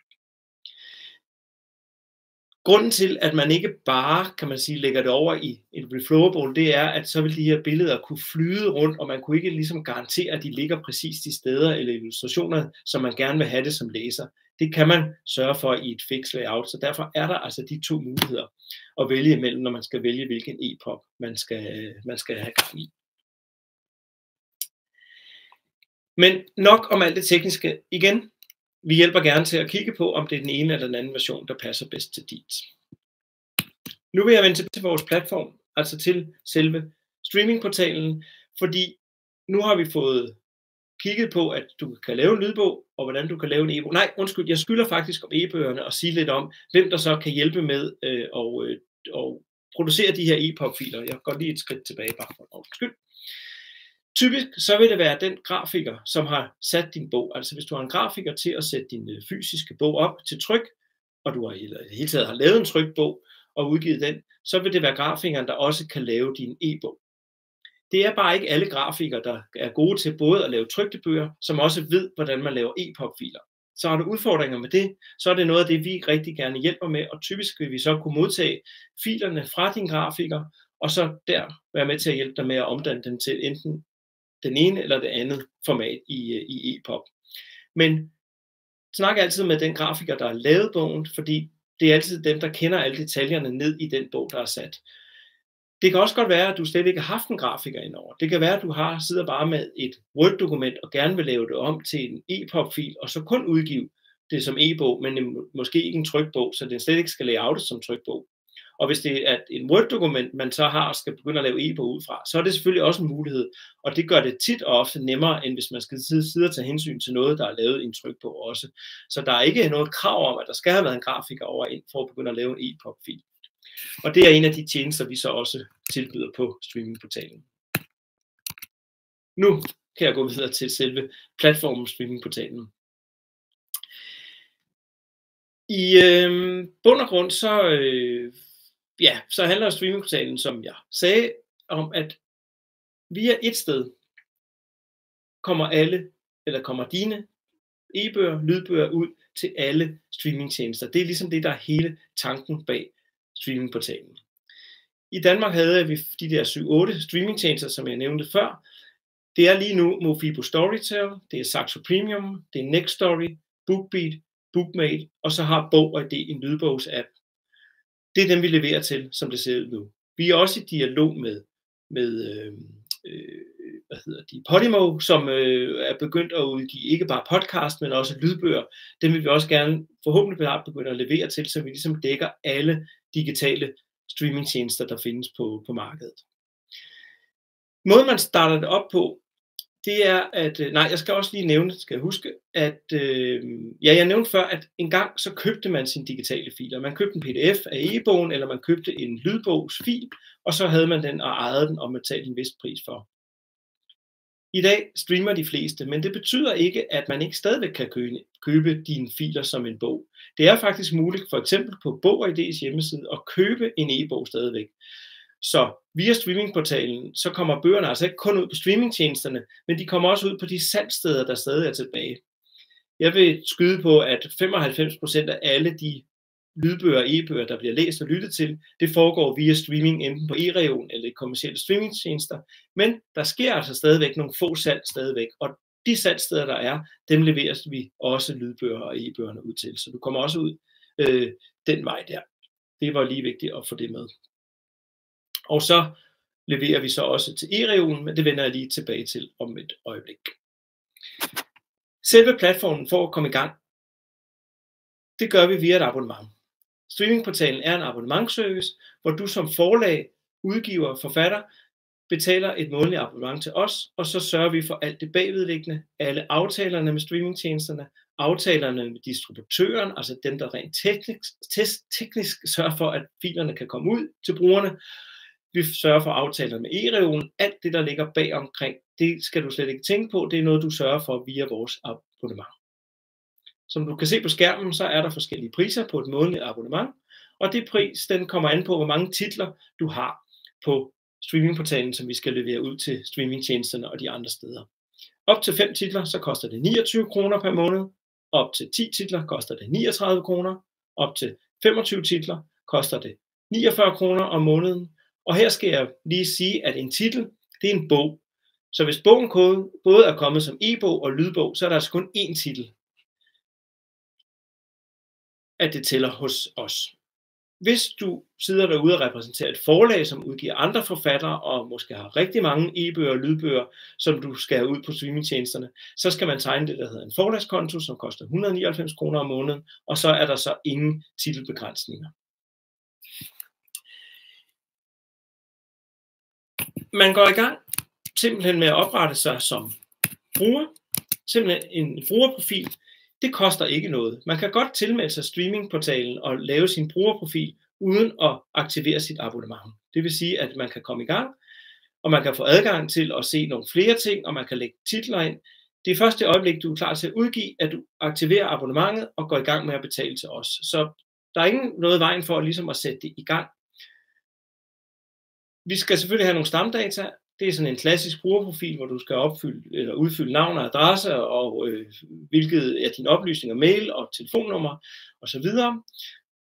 Grunden til, at man ikke bare, kan man sige, lægger det over i en reflowable, det er, at så vil de her billeder kunne flyde rundt, og man kunne ikke ligesom garantere, at de ligger præcis de steder eller illustrationer, som man gerne vil have det som læser. Det kan man sørge for i et fix layout, så derfor er der altså de to muligheder at vælge imellem, når man skal vælge, hvilken e-pub man skal have gang i. Men nok om alt det tekniske. Igen, vi hjælper gerne til at kigge på, om det er den ene eller den anden version, der passer bedst til dit. Nu vil jeg vende tilbage til vores platform, altså til selve streamingportalen, fordi nu har vi fået kigget på, at du kan lave en lydbog, og hvordan du kan lave en e-bog. Nej, undskyld, jeg skylder faktisk om e-bøgerne og sige lidt om, hvem der så kan hjælpe med at producere de her e-pub-filer. Jeg går lige et skridt tilbage, bare for undskyld. Typisk så vil det være den grafiker, som har sat din bog. Altså hvis du har en grafiker til at sætte din fysiske bog op til tryk, og du har i det hele taget har lavet en trykt bog og udgivet den, så vil det være grafikeren, der også kan lave din e-bog. Det er bare ikke alle grafikere, der er gode til både at lave trykte bøger, som også ved, hvordan man laver e-pub-filer. Så har du udfordringer med det, så er det noget af det, vi rigtig gerne hjælper med, og typisk vil vi så kunne modtage filerne fra din grafiker, og så der være med til at hjælpe dig med at omdanne dem til enten den ene eller det andet format i e-pub. Men snak altid med den grafiker, der har lavet bogen, fordi det er altid dem, der kender alle detaljerne ned i den bog, der er sat. Det kan også godt være, at du slet ikke har haft en grafiker indover. Det kan være, at du sidder bare med et Word-dokument og gerne vil lave det om til en e-pub-fil, og så kun udgive det som e-bog, men måske ikke en trykbog, så den slet ikke skal layoutes som trykbog. Og hvis det er et Word-dokument, man så har og skal begynde at lave e-bog ud fra, så er det selvfølgelig også en mulighed. Og det gør det tit og ofte nemmere, end hvis man skal sidde og tage hensyn til noget, der er lavet i en trykbog også. Så der er ikke noget krav om, at der skal have været en grafiker over ind for at begynde at lave en e-pub-fil. Og det er en af de tjenester, vi så også tilbyder på streamingportalen. Nu kan jeg gå videre til selve platformen streamingportalen. I bund og grund så handler streamingportalen, som jeg sagde, om at via et sted kommer dine e-bøger, lydbøger ud til alle streamingtjenester. Det er ligesom det, der er hele tanken bag streamingportalen. I Danmark havde vi de der 7-8 streamingtjenester, som jeg nævnte før. Det er lige nu Mofibo Storytel, det er Saxo Premium, det er Nextory, BookBeat, Bookmate, og så har Bog og ID en lydbogs-app. Det er dem, vi leverer til, som det ser ud nu. Vi er også i dialog med Podimo, som er begyndt at udgive ikke bare podcast, men også lydbøger. Dem vil vi også gerne forhåbentlig begynde at levere til, så vi ligesom dækker alle digitale streamingtjenester, der findes på markedet. Måden man starter det op på, det er at, jeg skal også lige nævne, skal jeg huske, at jeg nævnte før, at engang så købte man sine digitale filer. Man købte en pdf af e-bogen, eller man købte en lydbogsfil, og så havde man den og ejede den, og man betalte en vis pris for. I dag streamer de fleste, men det betyder ikke, at man ikke stadigvæk kan købe dine filer som en bog. Det er faktisk muligt, for eksempel på Bog og ID's hjemmeside, at købe en e-bog stadigvæk. Så via streamingportalen, så kommer bøgerne altså ikke kun ud på streamingtjenesterne, men de kommer også ud på de salgssteder, der stadig er tilbage. Jeg vil skyde på, at 95% af alle de lydbøger og e-bøger, der bliver læst og lyttet til, det foregår via streaming, enten på eReolen eller i kommercielle streamingtjenester, men der sker altså stadigvæk nogle få salg stadigvæk, og de salgssteder, der er, dem leverer vi også lydbøger og e-bøgerne ud til, så du kommer også ud den vej der. Det var lige vigtigt at få det med. Og så leverer vi så også til eReolen, men det vender jeg lige tilbage til om et øjeblik. Selve platformen for at komme i gang, det gør vi via et abonnement. Streamingportalen er en abonnementsservice, hvor du som forlag, udgiver og forfatter betaler et månedligt abonnement til os, og så sørger vi for alt det bagvedliggende, alle aftalerne med streamingtjenesterne, aftalerne med distributøren, altså dem, der rent teknisk sørger for, at filerne kan komme ud til brugerne. Vi sørger for aftalerne med eReolen. Alt det, der ligger bag omkring, det skal du slet ikke tænke på. Det er noget, du sørger for via vores abonnement. Som du kan se på skærmen, så er der forskellige priser på et månedligt abonnement, og det pris, den kommer an på, hvor mange titler du har på streamingportalen, som vi skal levere ud til streamingtjenesterne og de andre steder. Op til 5 titler, så koster det 29 kroner per måned. Op til 10 titler koster det 39 kroner. Op til 25 titler koster det 49 kroner om måneden. Og her skal jeg lige sige, at en titel, det er en bog. Så hvis bogen både er kommet som e-bog og lydbog, så er der altså kun én titel, at det tæller hos os. Hvis du sidder derude og repræsenterer et forlag, som udgiver andre forfattere, og måske har rigtig mange e-bøger og lydbøger, som du skal have ud på streamingtjenesterne, så skal man tegne det, der hedder en forlagskonto, som koster 199 kroner om måneden, og så er der så ingen titelbegrænsninger. Man går i gang simpelthen med at oprette sig som bruger, simpelthen en brugerprofil. Det koster ikke noget. Man kan godt tilmelde sig streamingportalen og lave sin brugerprofil uden at aktivere sit abonnement. Det vil sige, at man kan komme i gang, og man kan få adgang til at se nogle flere ting, og man kan lægge titler ind. Det er først det øjeblik, du er klar til at udgive, at du aktiverer abonnementet og går i gang med at betale til os. Så der er ikke noget vejen for ligesom at sætte det i gang. Vi skal selvfølgelig have nogle stamdata. Det er sådan en klassisk brugerprofil, hvor du skal udfylde navn og adresse, og hvilket er dine oplysninger, mail og telefonnummer osv.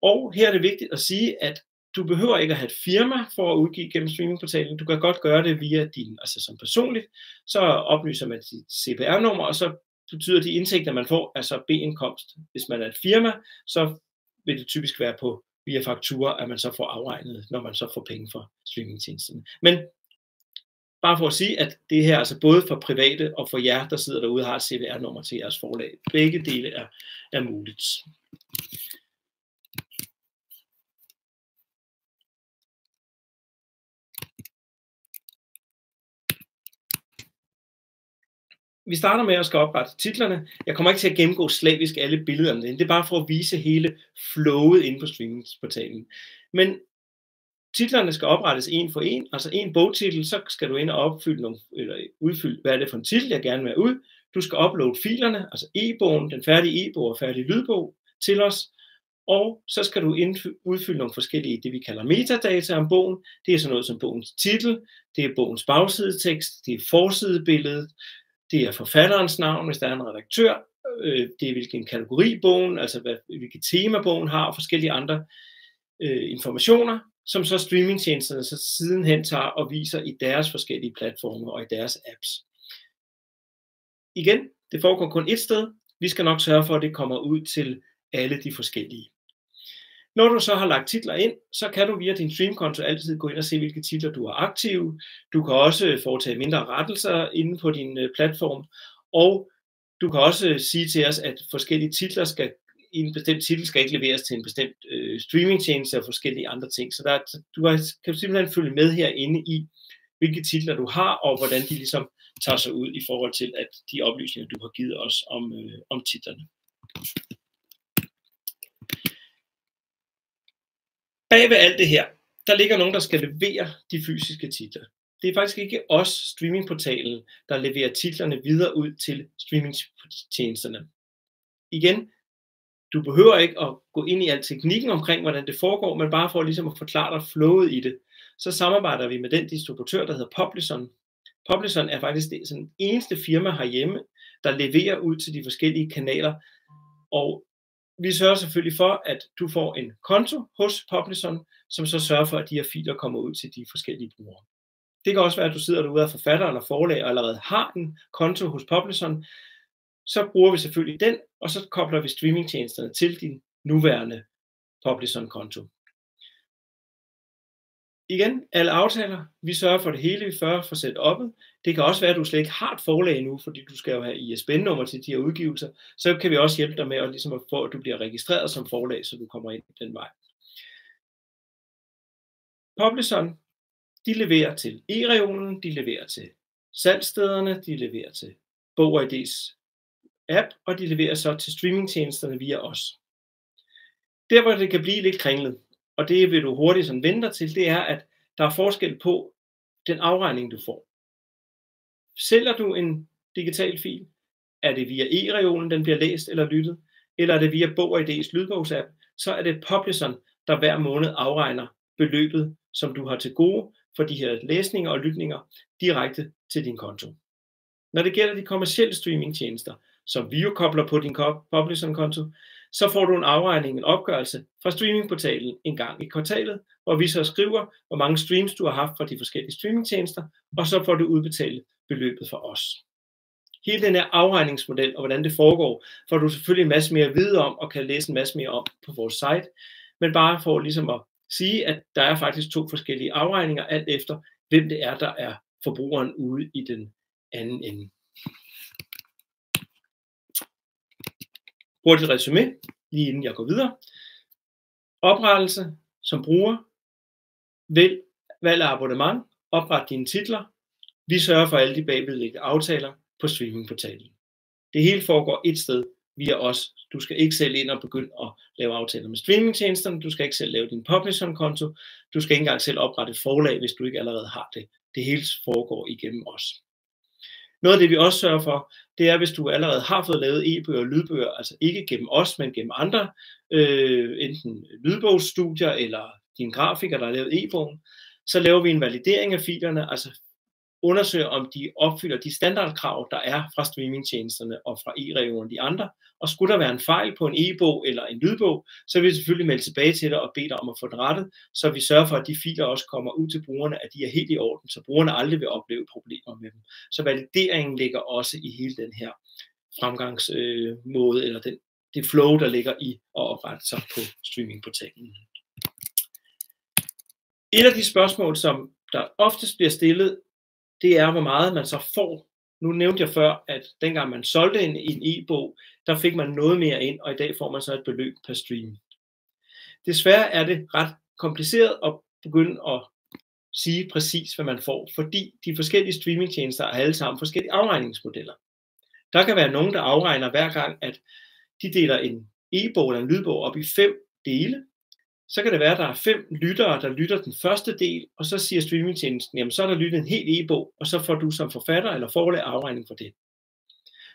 Og her er det vigtigt at sige, at du behøver ikke at have et firma for at udgive gennem streamingportalen. Du kan godt gøre det via som personligt. Så oplyser man dit CPR-nummer, og så betyder de indtægter, man får, altså B-indkomst. Hvis man er et firma, så vil det typisk være via faktura, at man så får afregnet, når man så får penge fra streamingtjenesterne. Men bare for at sige, at det her er altså både for private og for jer, der sidder derude og har et CVR-nummer til jeres forlag. Begge dele er muligt. Vi starter med at skal oprette titlerne. Jeg kommer ikke til at gennemgå slavisk alle billederne. Det er bare for at vise hele flowet inde på streamingportalen. Men titlerne skal oprettes en for en, altså en bogtitel, så skal du ind og udfylde, hvad er det for en titel, jeg gerne vil have ud. Du skal uploade filerne, altså e-bogen, den færdige e-bog og færdige lydbog til os, og så skal du udfylde nogle forskellige, det vi kalder metadata om bogen. Det er sådan noget som bogens titel, det er bogens bagsidetekst, det er forsidebilledet, det er forfatterens navn, hvis der er en redaktør, det er hvilken kategori bogen, altså hvilket tema bogen har, og forskellige andre informationer, som så streamingtjenesterne så sidenhen tager og viser i deres forskellige platforme og i deres apps. Igen, det foregår kun et sted. Vi skal nok sørge for, at det kommer ud til alle de forskellige. Når du så har lagt titler ind, så kan du via din streamkonto altid gå ind og se, hvilke titler du har aktive. Du kan også foretage mindre rettelser inde på din platform, og du kan også sige til os, at forskellige titler en bestemt titel skal ikke leveres til en bestemt streamingtjeneste og forskellige andre ting. Så du kan simpelthen følge med herinde i, hvilke titler du har, og hvordan de ligesom tager sig ud i forhold til at de oplysninger, du har givet os om titlerne. Bag ved alt det her, der ligger nogen, der skal levere de fysiske titler. Det er faktisk ikke os, streamingportalen, der leverer titlerne videre ud til streamingtjenesterne. Igen, du behøver ikke at gå ind i al teknikken omkring, hvordan det foregår, men bare for ligesom at forklare dig flowet i det. Så samarbejder vi med den distributør, der hedder Publishon. Publishon er faktisk det eneste firma herhjemme, der leverer ud til de forskellige kanaler. Og vi sørger selvfølgelig for, at du får en konto hos Publishon, som så sørger for, at de her filer kommer ud til de forskellige brugere. Det kan også være, at du sidder derude og forfatter eller forlag og allerede har en konto hos Publishon. Så bruger vi selvfølgelig den, og så kobler vi streamingtjenesterne til din nuværende Publishon-konto. Igen, alle aftaler, vi sørger for det hele, vi sørger for setup'et. Det kan også være, at du slet ikke har et forlag endnu, fordi du skal jo have ISBN-nummer til de her udgivelser. Så kan vi også hjælpe dig med at, ligesom at få, at du bliver registreret som forlag, så du kommer ind den vej. Publisheren, de leverer til e-reolen, de leverer til salgsstederne, de leverer til Bog og Idés app, og de leverer så til streamingtjenesterne via os. Der, hvor det kan blive lidt kringlet, og det vil du hurtigt sådan vente til, det er, at der er forskel på den afregning, du får. Sælger du en digital fil, er det via e-reolen, den bliver læst eller lyttet, eller er det via Bog og Idés lydbogsapp, så er det publisheren, der hver måned afregner beløbet, som du har til gode for de her læsninger og lytninger direkte til din konto. Når det gælder de kommercielle streamingtjenester, som vi jo kobler på din publisher-konto, så får du en afregning, en opgørelse fra streamingportalen en gang i kvartalet, hvor vi så skriver, hvor mange streams du har haft fra de forskellige streamingtjenester, og så får du udbetalt beløbet for os. Hele den her afregningsmodel og hvordan det foregår, får du selvfølgelig en masse mere at vide om, og kan læse en masse mere om på vores site, men bare for ligesom at sige, at der er faktisk 2 forskellige afregninger, alt efter hvem det er, der er forbrugeren ude i den anden ende. Hurtigt resumé, lige inden jeg går videre. Oprettelse som bruger, valg af abonnement, opret dine titler. Vi sørger for alle de bagvedliggende aftaler på streamingportalen. Det hele foregår et sted via os. Du skal ikke selv ind og begynde at lave aftaler med streamingtjenesterne. Du skal ikke selv lave din publisher-konto. Du skal ikke engang selv oprette et forlag, hvis du ikke allerede har det. Det hele foregår igennem os. Noget af det, vi også sørger for, det er, hvis du allerede har fået lavet e-bøger og lydbøger, altså ikke gennem os, men gennem andre, enten lydbogsstudier eller din grafiker, der har lavet e-bogen, så laver vi en validering af filerne, altså undersøger, om de opfylder de standardkrav, der er fra streamingtjenesterne og fra e-reolen og de andre. Og skulle der være en fejl på en e-bog eller en lydbog, så vil vi selvfølgelig melde tilbage til dig og bede dig om at få det rettet, så vi sørger for, at de filer også kommer ud til brugerne, at de er helt i orden, så brugerne aldrig vil opleve problemer med dem. Så valideringen ligger også i hele den her fremgangsmåde, eller det flow, der ligger i at oprette sig på streamingportalen. Et af de spørgsmål, som der oftest bliver stillet, det er, hvor meget man så får. Nu nævnte jeg før, at dengang man solgte en e-bog, der fik man noget mere ind, og i dag får man så et beløb per stream. Desværre er det ret kompliceret at begynde at sige præcis, hvad man får, fordi de forskellige streamingtjenester er alle sammen forskellige afregningsmodeller. Der kan være nogen, der afregner hver gang, at de deler en e-bog eller en lydbog op i 5 dele. Så kan det være, at der er 5 lyttere, der lytter den første del, og så siger streamingtjenesten, jamen så er der lyttet en hel e-bog, og så får du som forfatter eller forlag afregning for det.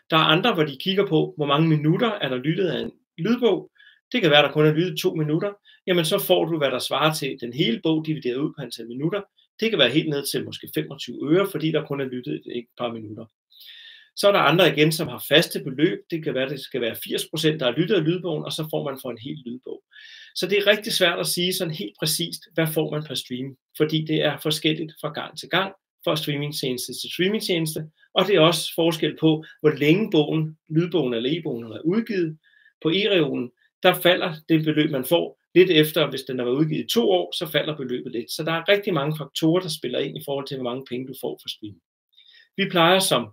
Der er andre, hvor de kigger på, hvor mange minutter er der lyttet af en lydbog. Det kan være, at der kun er lyttet 2 minutter. Jamen så får du, hvad der svarer til den hele bog, divideret ud på antal minutter. Det kan være helt ned til måske 25 øre, fordi der kun er lyttet et par minutter. Så er der andre igen, som har faste beløb. Det kan være, det skal være 80%, der er lyttet af lydbogen, og så får man for en hel lydbog. Så det er rigtig svært at sige sådan helt præcist, hvad får man per stream, fordi det er forskelligt fra gang til gang, fra streamingtjeneste til streamingtjeneste, og det er også forskel på, hvor længe lydbogen eller e-bogen er udgivet. På e-reolen, der falder det beløb, man får lidt efter, hvis den har været udgivet i 2 år, så falder beløbet lidt. Så der er rigtig mange faktorer, der spiller ind i forhold til, hvor mange penge du får for stream. Vi plejer som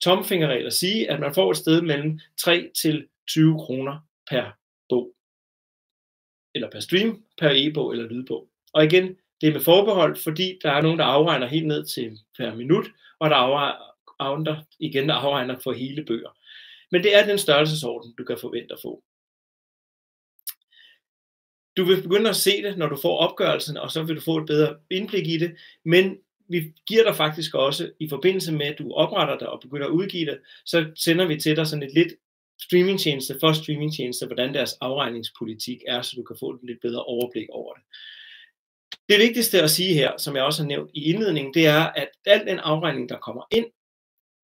tommelfingerregel at sige, at man får et sted mellem 3 til 20 kroner per bog, eller per stream, per e-bog eller lydbog. Og igen, det er med forbehold, fordi der er nogen, der afregner helt ned til per minut, og der der afregner for hele bøger. Men det er den størrelsesorden, du kan forvente at få. Du vil begynde at se det, når du får opgørelsen, og så vil du få et bedre indblik i det, men vi giver dig faktisk også, i forbindelse med, at du opretter det og begynder at udgive det, så sender vi til dig sådan et lidt streamingtjeneste for streamingtjeneste, hvordan deres afregningspolitik er, så du kan få et lidt bedre overblik over det. Det vigtigste at sige her, som jeg også har nævnt i indledningen, det er, at al den afregning, der kommer ind,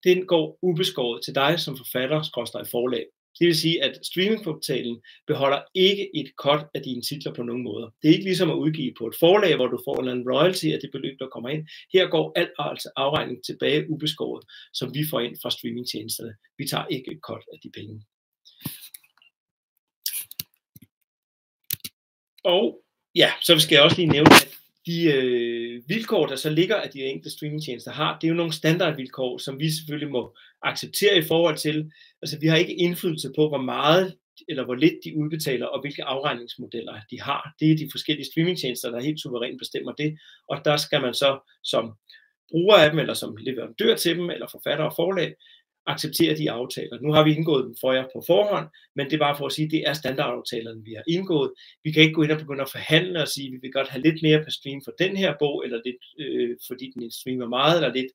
den går ubeskåret til dig som forfatter/forlag. Det vil sige, at streamingportalen beholder ikke et cut af dine titler på nogen måder. Det er ikke ligesom at udgive på et forlag, hvor du får en royalty af det beløb, der kommer ind. Her går al afregning tilbage ubeskåret, som vi får ind fra streamingtjenesterne. Vi tager ikke et cut af de penge. Og ja, så skal jeg også lige nævne, at De vilkår, der så ligger, at de enkelte streamingtjenester har, det er jo nogle standardvilkår, som vi selvfølgelig må acceptere i forhold til, altså vi har ikke indflydelse på, hvor meget eller hvor lidt de udbetaler, og hvilke afregningsmodeller de har. Det er de forskellige streamingtjenester, der helt suverænt bestemmer det, og der skal man så som bruger af dem, eller som leverandør til dem, eller forfatter og forlag, acceptere de aftaler. Nu har vi indgået dem for jer på forhånd, men det er bare for at sige, at det er standardaftalerne, vi har indgået. Vi kan ikke gå ind og begynde at forhandle og sige, at vi vil godt have lidt mere per stream for den her bog, eller lidt, fordi den streamer meget, eller lidt.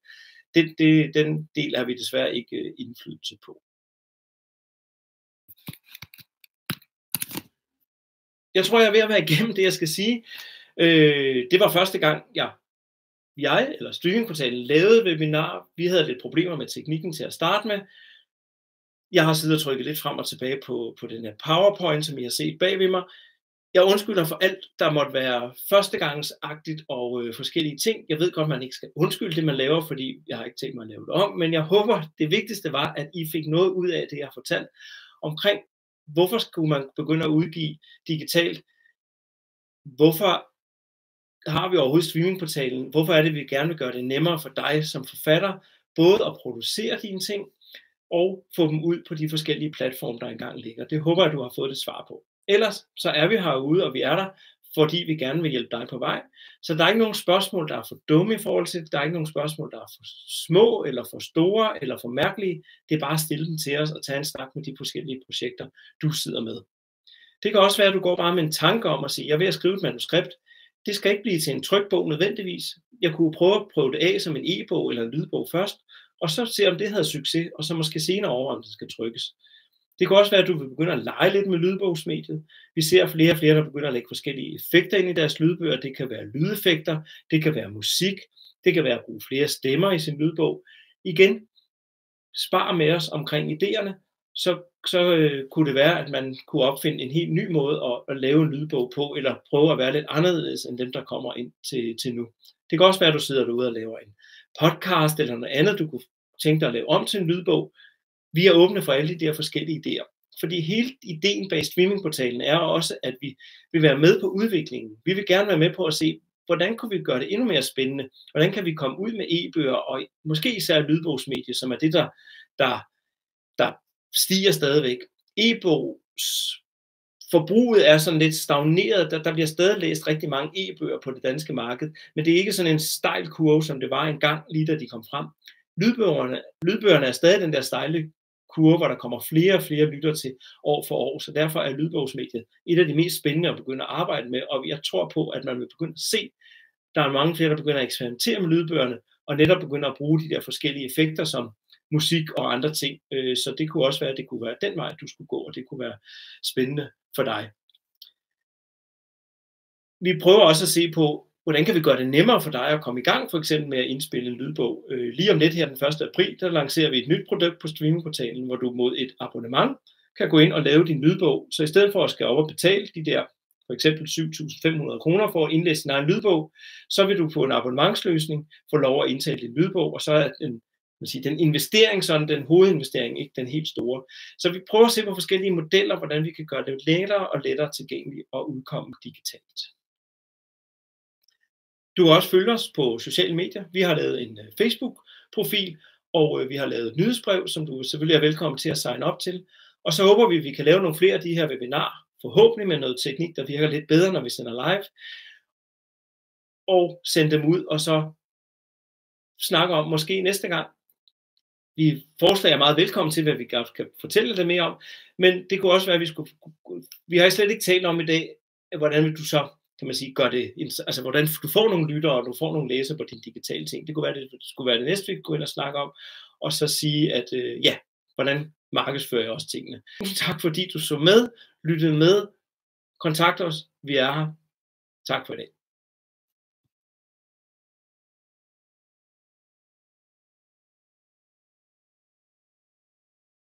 Den del har vi desværre ikke indflydelse på. Jeg tror, jeg er ved at være igennem det, jeg skal sige. Det var første gang, jeg eller streamingportalen lavede webinar. Vi havde lidt problemer med teknikken til at starte med. Jeg har siddet og trykket lidt frem og tilbage på den her PowerPoint, som I har set bag ved mig. Jeg undskylder for alt, der måtte være førstegangsagtigt og forskellige ting. Jeg ved godt, man ikke skal undskylde det, man laver, fordi jeg har ikke tænkt mig at lave det om. Men jeg håber, det vigtigste var, at I fik noget ud af det, jeg har fortalt omkring, hvorfor skulle man begynde at udgive digitalt? Hvorfor har vi overhovedet streamingportalen? Hvorfor er det, vi gerne vil gøre det nemmere for dig som forfatter, både at producere dine ting, og få dem ud på de forskellige platforme, der engang ligger? Det håber jeg, du har fået et svar på. Ellers så er vi herude, og vi er der, fordi vi gerne vil hjælpe dig på vej. Så der er ikke nogen spørgsmål, der er for dumme i forhold til det. Der er ikke nogen spørgsmål, der er for små, eller for store, eller for mærkelige. Det er bare at stille dem til os og tage en snak med de forskellige projekter, du sidder med. Det kan også være, at du går bare med en tanke om at sige, jeg vil skrive et manuskript. Det skal ikke blive til en trykbog nødvendigvis. Jeg kunne prøve det af som en e-bog eller en lydbog først, og så se, om det havde succes, og så måske senere over, om det skal trykkes. Det kan også være, at du vil begynde at lege lidt med lydbogsmediet. Vi ser flere og flere, der begynder at lægge forskellige effekter ind i deres lydbøger. Det kan være lydeffekter, det kan være musik, det kan være at bruge flere stemmer i sin lydbog. Igen, spar med os omkring idéerne, så kunne det være, at man kunne opfinde en helt ny måde at lave en lydbog på, eller prøve at være lidt anderledes end dem, der kommer ind til nu. Det kan også være, at du sidder derude og laver en podcast eller noget andet, du kunne tænke dig at lave om til en lydbog. Vi er åbne for alle de der forskellige idéer. Fordi hele ideen bag streamingportalen er også, at vi vil være med på udviklingen. Vi vil gerne være med på at se, hvordan kunne vi gøre det endnu mere spændende? Hvordan kan vi komme ud med e-bøger, og måske især lydbogsmedier, som er det, der stiger stadigvæk. E-bogs forbruget er sådan lidt stagneret. Der bliver stadig læst rigtig mange e-bøger på det danske marked, men det er ikke sådan en stejl kurve, som det var engang, lige da de kom frem. Lydbøgerne er stadig den der stejle kurve, hvor der kommer flere og flere lytter til år for år, så derfor er lydbogsmediet et af de mest spændende at begynde at arbejde med, og jeg tror på, at man vil begynde at se, der er mange flere, der begynder at eksperimentere med lydbøgerne, og netop begynder at bruge de der forskellige effekter som musik og andre ting, så det kunne også være, at det kunne være den vej, du skulle gå, og det kunne være spændende for dig. Vi prøver også at se på, hvordan kan vi gøre det nemmere for dig at komme i gang, for eksempel med at indspille en lydbog. Lige om lidt her den 1. april, der lancerer vi et nyt produkt på streamingportalen, hvor du mod et abonnement kan gå ind og lave din lydbog. Så i stedet for at skal op og betale de der for eksempel 7.500 kroner for at indlæse din egen lydbog, så vil du på en abonnementsløsning få lov at indtale din lydbog, og så er den investering, sådan den hovedinvestering, ikke den helt store. Så vi prøver at se på forskellige modeller, hvordan vi kan gøre det lettere og lettere tilgængeligt og udkomme digitalt. Du kan også følge os på sociale medier. Vi har lavet en Facebook-profil, og vi har lavet et nyhedsbrev, som du selvfølgelig er velkommen til at signe op til. Og så håber vi, at vi kan lave nogle flere af de her webinarer, forhåbentlig med noget teknik, der virker lidt bedre, når vi sender live, og sende dem ud, og så snakke om måske næste gang. Vi forslag er meget velkommen til, hvad vi godt kan fortælle dig mere om, men det kunne også være, at vi har slet ikke talt om i dag, hvordan vil du så, kan man sige, gør det, altså hvordan du får nogle lyttere, og du får nogle læsere på dine digitale ting. Det kunne være, det skulle være det næste, vi kunne gå ind og snakke om, og så sige, at hvordan markedsfører jeg også tingene. Tak fordi du så med, lyttede med, kontakt os, vi er her. Tak for i dag.